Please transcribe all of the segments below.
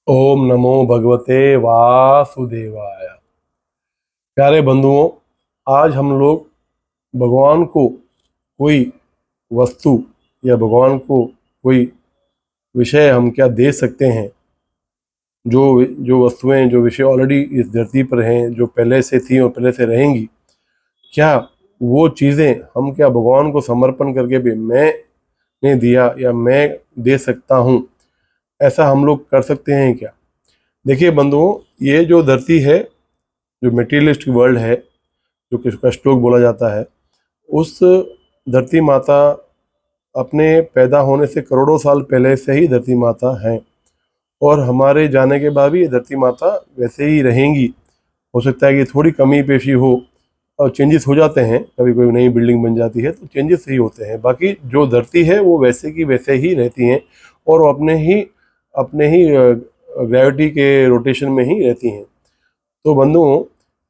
ओम नमो भगवते वासुदेवाय। प्यारे बंधुओं, आज हम लोग भगवान को कोई वस्तु या भगवान को कोई विषय हम क्या दे सकते हैं। जो जो वस्तुएं, जो विषय ऑलरेडी इस धरती पर हैं, जो पहले से थी और पहले से रहेंगी, क्या वो चीज़ें हम क्या भगवान को समर्पण करके भी मैंने दिया या मैं दे सकता हूँ, ऐसा हम लोग कर सकते हैं क्या? देखिए बंधुओं, ये जो धरती है, जो मेटीरियलिस्टिक वर्ल्ड है, जो कि उसका श्लोक बोला जाता है, उस धरती माता अपने पैदा होने से करोड़ों साल पहले से ही धरती माता हैं, और हमारे जाने के बाद भी ये धरती माता वैसे ही रहेंगी। हो सकता है कि थोड़ी कमी पेशी हो और चेंजेस हो जाते हैं, कभी कोई नई बिल्डिंग बन जाती है तो चेंजेस ही होते हैं, बाकी जो धरती है वो वैसे की वैसे ही रहती हैं और वो अपने ही ग्रेविटी के रोटेशन में ही रहती हैं। तो बंधुओं,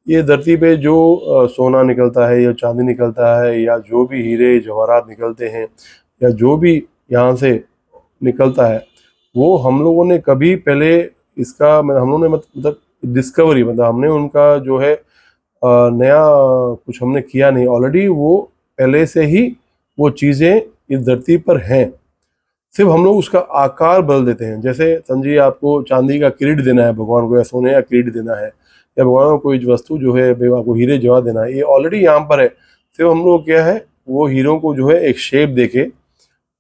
ये धरती पे जो सोना निकलता है या चांदी निकलता है या जो भी हीरे जवाहरात निकलते हैं या जो भी यहाँ से निकलता है, वो हम लोगों ने कभी पहले इसका हम लोगों ने मतलब डिस्कवरी, मतलब हमने उनका जो है नया कुछ हमने किया नहीं। ऑलरेडी वो पहले से ही वो चीज़ें इस धरती पर हैं, सिर्फ हम लोग उसका आकार बदल देते हैं। जैसे समझिए आपको चांदी का किरीट देना है भगवान को, या सोने का किरीट देना है, या भगवान को कोई वस्तु जो है आपको हीरे जवाहर देना है, ये ऑलरेडी यहाँ पर है। सिर्फ हम लोग क्या है, वो हीरों को जो है एक शेप देके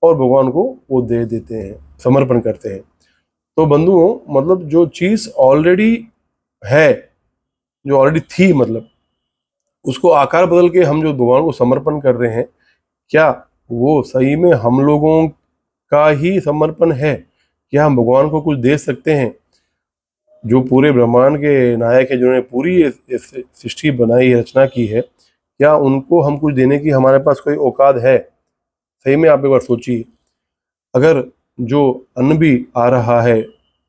और भगवान को वो दे देते हैं, समर्पण करते हैं। तो बंधुओं, मतलब जो चीज़ ऑलरेडी है, जो ऑलरेडी थी, मतलब उसको आकार बदल के हम जो भगवान को समर्पण कर रहे हैं, क्या वो सही में हम लोगों का ही समर्पण है? क्या हम भगवान को कुछ दे सकते हैं? जो पूरे ब्रह्मांड के नायक है, जिन्होंने पूरी इस सृष्टि बनाई है, रचना की है, क्या उनको हम कुछ देने की हमारे पास कोई औकात है? सही में आप एक बार सोचिए। अगर जो अन्न भी आ रहा है,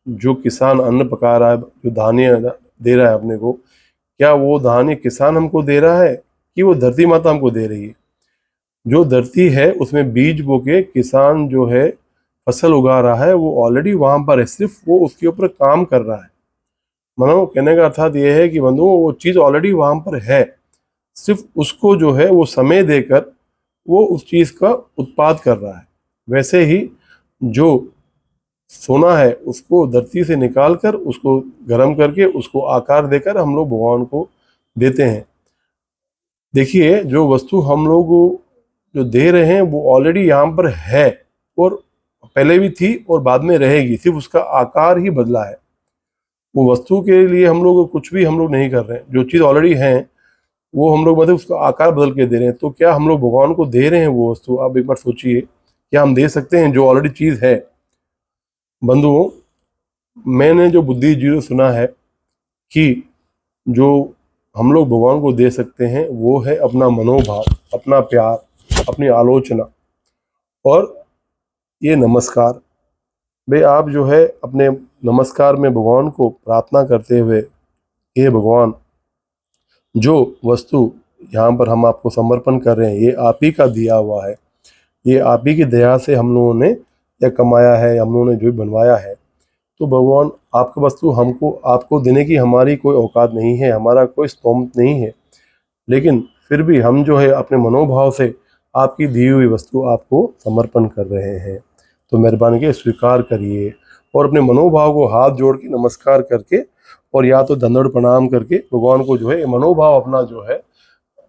जो किसान अन्न पका रहा है, जो धान्य दे रहा है अपने को, क्या वो धान्य किसान हमको दे रहा है कि वो धरती माता हमको दे रही है? जो धरती है उसमें बीज बो के किसान जो है फसल उगा रहा है, वो ऑलरेडी वहां पर है, सिर्फ वो उसके ऊपर काम कर रहा है। मानो कहने का अर्थात ये है कि बंधुओं, वो चीज़ ऑलरेडी वहां पर है, सिर्फ उसको जो है वो समय देकर वो उस चीज़ का उत्पाद कर रहा है। वैसे ही जो सोना है उसको धरती से निकाल कर उसको गर्म करके उसको आकार देकर हम लोग भगवान को देते हैं। देखिए, जो वस्तु हम लोग जो दे रहे हैं वो ऑलरेडी यहाँ पर है, और पहले भी थी और बाद में रहेगी, सिर्फ उसका आकार ही बदला है। वो वस्तु के लिए हम लोग कुछ भी हम लोग नहीं कर रहे हैं, जो चीज़ ऑलरेडी है वो हम लोग मतलब उसका आकार बदल के दे रहे हैं। तो क्या हम लोग भगवान को दे रहे हैं वो वस्तु? आप एक बार सोचिए, क्या हम दे सकते हैं जो ऑलरेडी चीज़ है? बंधुओं, मैंने जो बुद्धिजीवी सुना है कि जो हम लोग भगवान को दे सकते हैं वो है अपना मनोभाव, अपना प्यार, अपनी आलोचना और ये नमस्कार। भाई, आप जो है अपने नमस्कार में भगवान को प्रार्थना करते हुए, हे भगवान, जो वस्तु यहाँ पर हम आपको समर्पण कर रहे हैं ये आप ही का दिया हुआ है, ये आप ही की दया से हम लोगों ने या कमाया है, या हम लोगों ने जो भी बनवाया है। तो भगवान, आपका वस्तु हमको आपको देने की हमारी कोई औकात नहीं है, हमारा कोई स्तोमत नहीं है, लेकिन फिर भी हम जो है अपने मनोभाव से आपकी दी हुई वस्तु आपको समर्पण कर रहे हैं। तो मेहरबानी के स्वीकार करिए और अपने मनोभाव को हाथ जोड़ के नमस्कार करके, और या तो दंडवत प्रणाम करके भगवान को जो है मनोभाव अपना जो है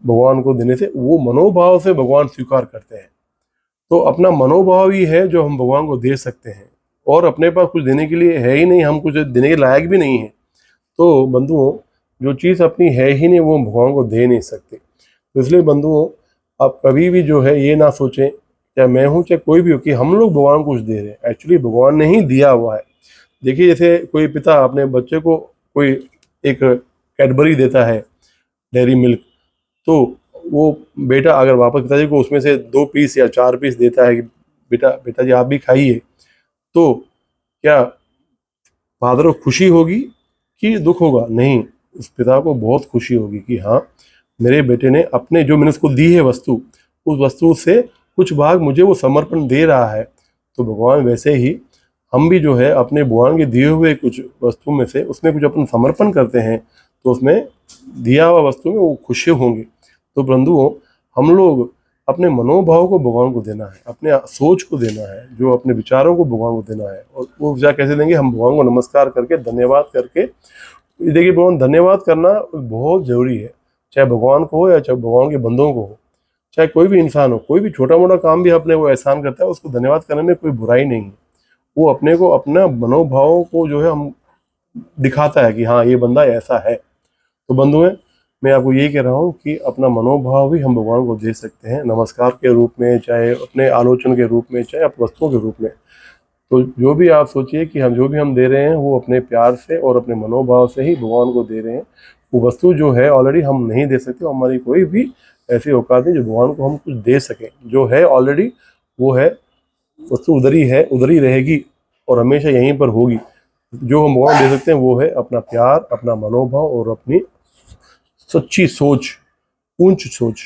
भगवान को देने से, वो मनोभाव से भगवान स्वीकार करते हैं। तो अपना मनोभाव ही है जो हम भगवान को दे सकते हैं, और अपने पास कुछ देने के लिए है ही नहीं, हम कुछ देने के लायक भी नहीं है। तो बंधुओं, जो चीज़ अपनी है ही नहीं वो हम भगवान को दे नहीं सकते। तो इसलिए बंधुओं, आप कभी भी जो है ये ना सोचें, चाहे मैं हूँ चाहे कोई भी हो, कि हम लोग भगवान को कुछ दे रहे हैं। एक्चुअली भगवान ने ही दिया हुआ है। देखिए, जैसे कोई पिता अपने बच्चे को कोई एक कैडबरी देता है, डेयरी मिल्क, तो वो बेटा अगर वापस पिताजी को उसमें से 2 पीस या 4 पीस देता है कि बेटा बेटा जी आप भी खाइए, तो क्या फादर को खुशी होगी कि दुख होगा? नहीं, उस पिता को बहुत खुशी होगी कि हाँ, मेरे बेटे ने अपने जो मैंने उसको दी है वस्तु, उस वस्तु से कुछ भाग मुझे वो समर्पण दे रहा है। तो भगवान वैसे ही हम भी जो है अपने भगवान के दिए हुए कुछ वस्तु में से उसमें कुछ अपन समर्पण करते हैं तो उसमें दिया हुआ वस्तु में वो खुशी होंगे। तो बंधुओं, हम लोग अपने मनोभाव को भगवान को देना है, अपने सोच को देना है, जो अपने विचारों को भगवान को देना है। और वो विचार कैसे देंगे? हम भगवान को नमस्कार करके, धन्यवाद करके। ये देखिए, भगवान धन्यवाद करना बहुत जरूरी है, चाहे भगवान को हो या चाहे भगवान के बंदों को हो, चाहे कोई भी इंसान हो। कोई भी छोटा मोटा काम भी अपने वो एहसान करता है, उसको धन्यवाद करने में कोई बुराई नहीं है। वो अपने को, अपना मनोभाव को जो है हम दिखाता है कि हाँ, ये बंदा ऐसा है। तो बंधुओं, मैं आपको यही कह रहा हूँ कि अपना मनोभाव भी हम भगवान को दे सकते हैं, नमस्कार के रूप में, चाहे अपने आलोचन के रूप में, चाहे वस्तुओं के रूप में। तो जो भी आप सोचिए कि हम जो भी हम दे रहे हैं वो अपने प्यार से और अपने मनोभाव से ही भगवान को दे रहे हैं। वो वस्तु जो है ऑलरेडी हम नहीं दे सकते, हमारी कोई भी ऐसी औकात नहीं जो भगवान को हम कुछ दे सकें। जो है ऑलरेडी, वो है, वस्तु उधर ही है, उधर ही रहेगी और हमेशा यहीं पर होगी। जो हम भगवान दे सकते हैं वो है अपना प्यार, अपना मनोभाव और अपनी सच्ची सोच, ऊंच सोच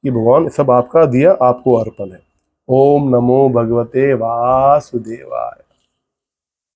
कि भगवान सब आपका दिया आपको अर्पण है। ओम नमो भगवते वासुदेवाय।